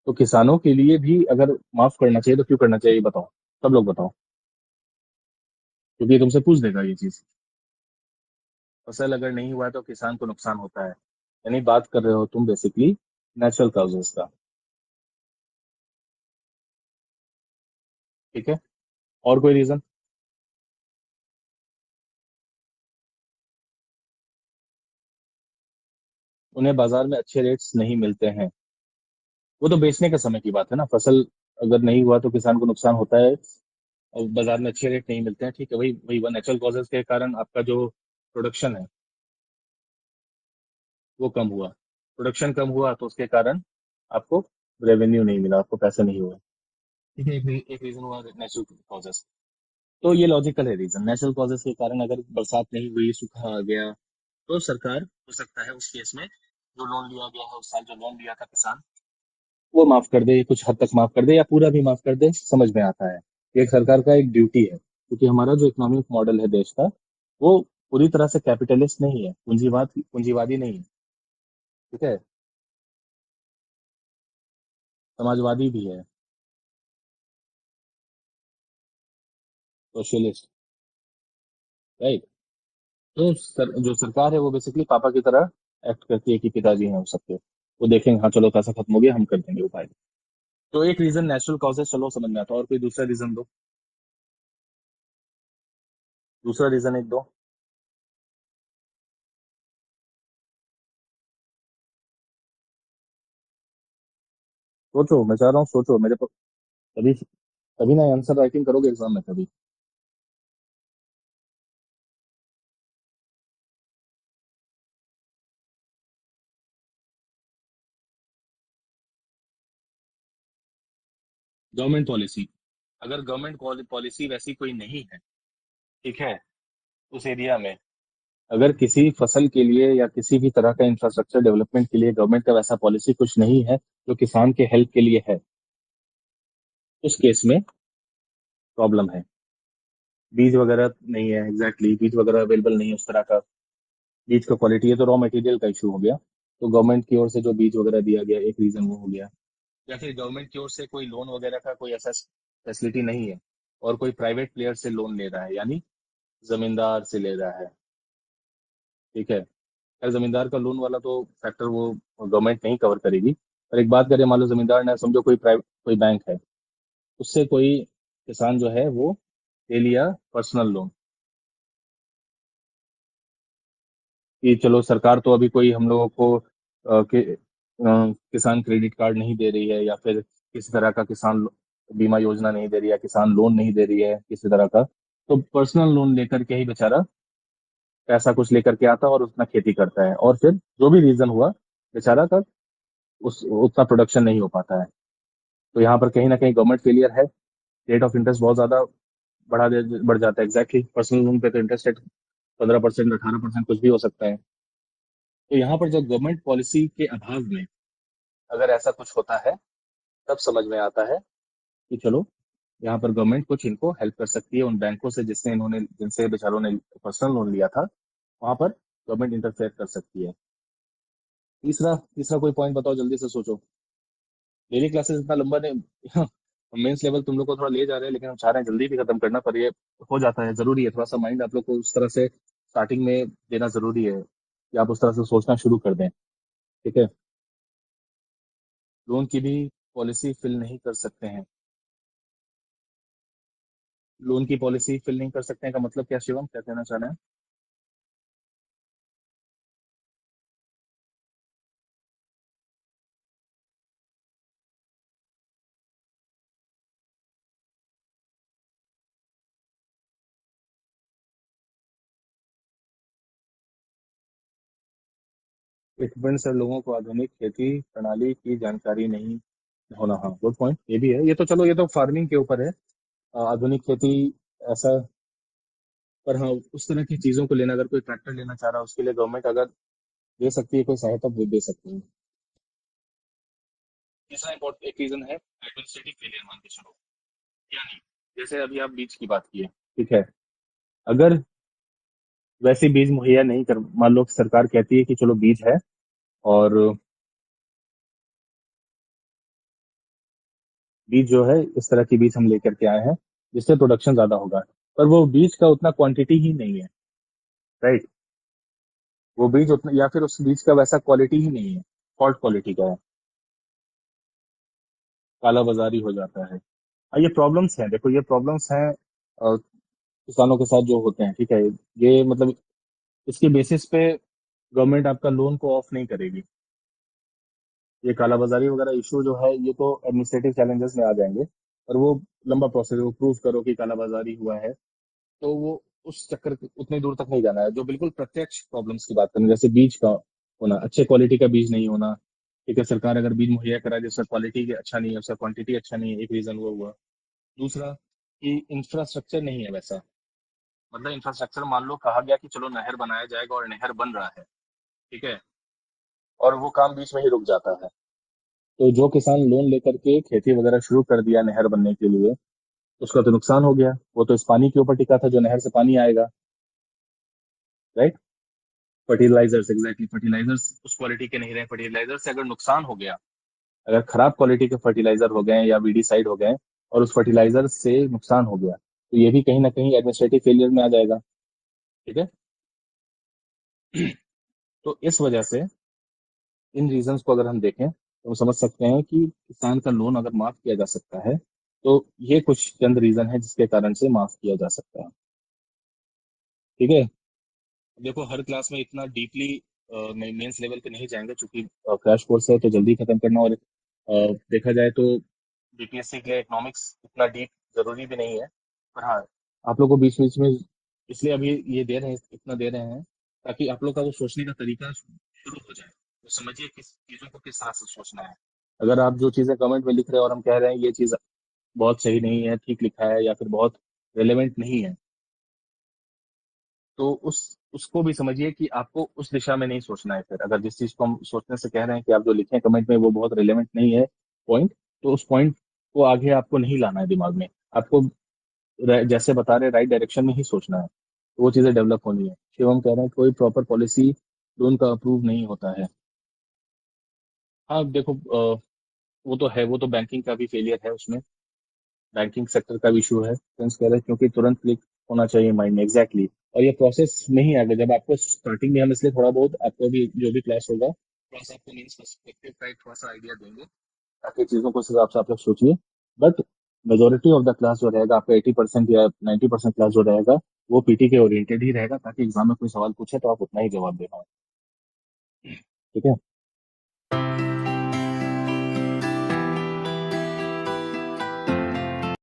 तो किसानों के लिए भी अगर माफ करना चाहिए तो क्यों करना चाहिए, बताओ, सब लोग बताओ, क्योंकि ये तुमसे पूछ देगा ये चीज। फसल अगर नहीं हुआ है तो किसान को नुकसान होता है, यानी बात कर रहे हो तुम बेसिकली नेचुरल काउजेस का, ठीक है। और कोई रीजन? उन्हें बाजार में अच्छे रेट्स नहीं मिलते हैं। वो तो बेचने के समय की बात है ना, फसल अगर नहीं हुआ तो किसान को नुकसान होता है, और बाजार में अच्छे रेट नहीं मिलते हैं, ठीक है, वही वही नेचुरल कॉजेज के कारण आपका जो प्रोडक्शन है वो कम हुआ। प्रोडक्शन कम हुआ तो उसके कारण आपको रेवेन्यू नहीं मिला, आपको पैसे नहीं हुए। ठीक है, एक रीजन हुआ नेचुरल कॉजेस। तो ये लॉजिकल है रीजन, नेचुरल कॉजेस के कारण अगर बरसात नहीं हुई, सूखा आ गया, तो सरकार हो सकता है उस केस में जो लोन लिया गया है, उस साल जो लोन लिया था किसान, वो माफ कर दे, कुछ हद तक माफ कर दे या पूरा भी माफ कर दे, समझ में आता है। ये एक सरकार का एक ड्यूटी है, क्योंकि हमारा जो इकोनॉमिक मॉडल है देश का, वो पूरी तरह से कैपिटलिस्ट नहीं है, पूंजीवादी नहीं है। ठीक है, समाजवादी भी है, सोशलिस्ट। राइट। तो जो सरकार है वो बेसिकली पापा की तरह एक्ट करती है कि पिताजी हैं वो सबके, वो देखेंगे हाँ चलो पैसा खत्म हो गया, हम कर देंगे उपाय। तो एक रीजन नेचुरल कॉजेस, चलो समझ में आता है, और कोई दूसरा रीजन दो, दूसरा रीजन एक दो। सोचो, मैं चाह रहा हूँ सोचो मेरे को। तभी तभी ना आंसर राइटिंग करोगे एग्जाम में कभी। गवर्नमेंट पॉलिसी, अगर गवर्नमेंट पॉलिसी वैसी कोई नहीं है, ठीक है, उस एरिया में अगर किसी फसल के लिए या किसी भी तरह का इंफ्रास्ट्रक्चर डेवलपमेंट के लिए गवर्नमेंट का वैसा पॉलिसी कुछ नहीं है जो किसान के हेल्प के लिए है, उस केस में प्रॉब्लम है। बीज वगैरह नहीं है, एग्जैक्टली बीज वगैरह अवेलेबल नहीं है उस तरह का, बीज का क्वालिटी है तो रॉ मटेरियल का इशू हो गया। तो गवर्नमेंट की ओर से जो बीज वगैरह दिया गया, एक रीजन वो हो गया। या फिर गवर्नमेंट की ओर से कोई लोन वगैरह का कोई ऐसा फैसिलिटी नहीं है, और कोई प्राइवेट प्लेयर से लोन ले रहा है, यानी जमींदार से ले रहा है। ठीक है, खैर जमींदार का लोन वाला तो फैक्टर वो गवर्नमेंट नहीं कवर करेगी। पर एक बात करें, मान लो जमींदार ने, समझो कोई प्राइवेट कोई बैंक है, उससे कोई किसान जो है वो ले लिया पर्सनल लोन, कि चलो सरकार तो अभी कोई हम लोगों को किसान क्रेडिट कार्ड नहीं दे रही है, या फिर किसी तरह का किसान बीमा योजना नहीं दे रही है, किसान लोन नहीं दे रही है किसी तरह का, तो पर्सनल लोन लेकर के ही बेचारा पैसा कुछ लेकर के आता है और उतना खेती करता है, और फिर जो भी रीजन हुआ, बेचारा का उस उतना प्रोडक्शन नहीं हो पाता है। तो यहाँ पर कहीं ना कहीं गवर्नमेंट फेलियर है। रेट ऑफ इंटरेस्ट बहुत ज्यादा बढ़ जाता है, एग्जैक्टली पर्सनल लोन पे तो इंटरेस्ट रेट 15%, 18% कुछ भी हो सकता है। तो यहाँ पर जो गवर्नमेंट पॉलिसी के अभाव में अगर ऐसा कुछ होता है, तब समझ में आता है कि चलो यहाँ पर गवर्नमेंट कुछ इनको हेल्प कर सकती है, उन बैंकों से जिनसे बेचारों ने पर्सनल लोन लिया था, वहां पर गवर्नमेंट इंटरफेयर कर सकती है। तीसरा तीसरा कोई पॉइंट बताओ, जल्दी से सोचो। डेली क्लासेस इतना लंबा नहीं मेंस लेवल तुम लोग को थोड़ा ले जा रहे हैं, लेकिन हम चाह रहे हैं जल्दी भी खत्म करना, पर ये हो जाता है, जरूरी है थोड़ा सा माइंड आप लोग को उस तरह से स्टार्टिंग में देना जरूरी है, कि आप उस तरह से सोचना शुरू कर दें। ठीक है, लोन की भी पॉलिसी फिल नहीं कर सकते हैं। लोन की पॉलिसी फिल नहीं कर सकते हैं का मतलब क्या शिवम, क्या कहना चाह रहे हैं? इक्विपमेंट से लोगों को आधुनिक खेती प्रणाली की जानकारी नहीं होना, हाँ गुड पॉइंट, ये भी है। ये तो चलो, ये तो फार्मिंग के ऊपर है, आधुनिक खेती ऐसा। पर हाँ, उस तरह की चीजों को लेना, अगर कोई ट्रैक्टर लेना चाह रहा है उसके लिए गवर्नमेंट अगर दे सकती है कोई सहायता, वो दे सकती है। तीसरा इम्पोर्ट एक रीजन है एडमिनिस्ट्रेटिव फेलियर, मान के चलो। यानी जैसे अभी आप बीज की बात की है, ठीक है, अगर वैसे बीज मुहैया नहीं कर, मान लो कि सरकार कहती है कि चलो बीज है, और बीज जो है इस तरह की बीज हम लेकर के आए हैं जिससे प्रोडक्शन ज्यादा होगा, पर वो बीज का उतना क्वांटिटी ही नहीं है। राइट। वो बीज उतना, या फिर उस बीज का वैसा क्वालिटी ही नहीं है, फॉल्ट क्वालिटी का है, काला बाजारी हो जाता है। ये प्रॉब्लम्स हैं, देखो ये प्रॉब्लम्स हैं किसानों के साथ जो होते हैं, ठीक है, ये मतलब इसके बेसिस पे गवर्नमेंट आपका लोन को ऑफ नहीं करेगी। ये कालाबाजारी वगैरह इशू जो है ये तो एडमिनिस्ट्रेटिव चैलेंजेस में आ जाएंगे, और वो लंबा प्रोसेस है, वो प्रूव करो कि कालाबाजारी हुआ है, तो वो उस चक्कर उतनी दूर तक नहीं जाना है। जो बिल्कुल प्रत्यक्ष प्रॉब्लम्स की बात करें, जैसे बीज का होना, अच्छे क्वालिटी का बीज नहीं होना, ठीक है, सरकार अगर बीज मुहैया कराए जिसका क्वालिटी अच्छा नहीं है, उसका क्वांटिटी अच्छा नहीं है, एक रीजन वो हुआ। दूसरा कि इंफ्रास्ट्रक्चर नहीं है वैसा, मतलब इंफ्रास्ट्रक्चर मान लो कहा गया कि चलो नहर बनाया जाएगा और नहर बन रहा है, ठीक है, और वो काम बीच में ही रुक जाता है, तो जो किसान लोन लेकर के खेती वगैरह शुरू कर दिया नहर बनने के लिए, उसका तो नुकसान हो गया। वो तो इस पानी के ऊपर टिका था जो नहर से पानी आएगा, राइट। फर्टिलाइजर्स, एग्जैक्टली, फर्टिलाइजर्स उस क्वालिटी के नहीं रहे, फर्टिलाइजर से अगर नुकसान हो गया, अगर खराब क्वालिटी के फर्टिलाइजर हो गए या वीडीसाइड हो गए और उस फर्टिलाइजर से नुकसान हो गया, तो ये भी कहीं ना कहीं एडमिनिस्ट्रेटिव फेलियर में आ जाएगा, ठीक है। तो इस वजह से इन रीजंस को अगर हम देखें तो हम समझ सकते हैं कि किसान का लोन अगर माफ किया जा सकता है, तो ये कुछ चंद रीजन है जिसके कारण से माफ किया जा सकता है, ठीक है। देखो हर क्लास में इतना डीपली मेंस लेवल पे नहीं जाएंगे, क्योंकि क्रैश कोर्स है तो जल्दी खत्म करना, और देखा जाए तो बीपीएससी के लिए इकोनॉमिक्स इतना डीप जरूरी भी नहीं है। पर हाँ, आप लोग को बीच बीच में इसलिए अभी ये दे रहे हैं, इतना दे रहे हैं, ताकि आप लोग का वो सोचने का तरीका शुरू हो जाए, तो समझिए किस चीजों को किस तरह से सोचना है। अगर आप जो चीजें कमेंट में लिख रहे हैं और हम कह रहे हैं ये चीज बहुत सही नहीं है, ठीक लिखा है, या फिर बहुत रेलेवेंट नहीं है, तो उसको भी समझिए कि आपको उस दिशा में नहीं सोचना है। फिर अगर जिस चीज को हम सोचने से कह रहे हैं कि आप जो लिखें कमेंट में वो बहुत रिलेवेंट नहीं है पॉइंट, तो उस पॉइंट को आगे आपको नहीं लाना है दिमाग में, आपको जैसे बता रहे राइट डायरेक्शन में ही सोचना है, तो वो चीजें डेवलप होनी है। शिवम कह रहे हैं कोई प्रॉपर पॉलिसी लोन का अप्रूव नहीं होता है। हाँ देखो, वो तो है, वो तो बैंकिंग का भी फेलियर है उसमें, बैंकिंग सेक्टर का भी इशू है, फ्रेंड्स कह रहे हैं, क्योंकि तुरंत क्लिक होना चाहिए माइंड में, एग्जैक्टली और ये प्रोसेस नहीं आएगा जब आपको स्टार्टिंग में, हम इसलिए थोड़ा बहुत आपको भी जो भी क्लास होगा थोड़ा सा आपको मीन्स पर्सपेक्टिव का एक थोड़ा सा आइडिया देंगे, ताकि चीज़ों को उस हिसाब से आप लोग सोचिए। But majority of the class जो रहेगा आपका 80% या 90% क्लास जो रहेगा वो पीटी के ओरिएंटेड ही रहेगा, ताकि एग्जाम में कोई सवाल पूछे तो आप उतना ही जवाब दे पाए, ठीक है।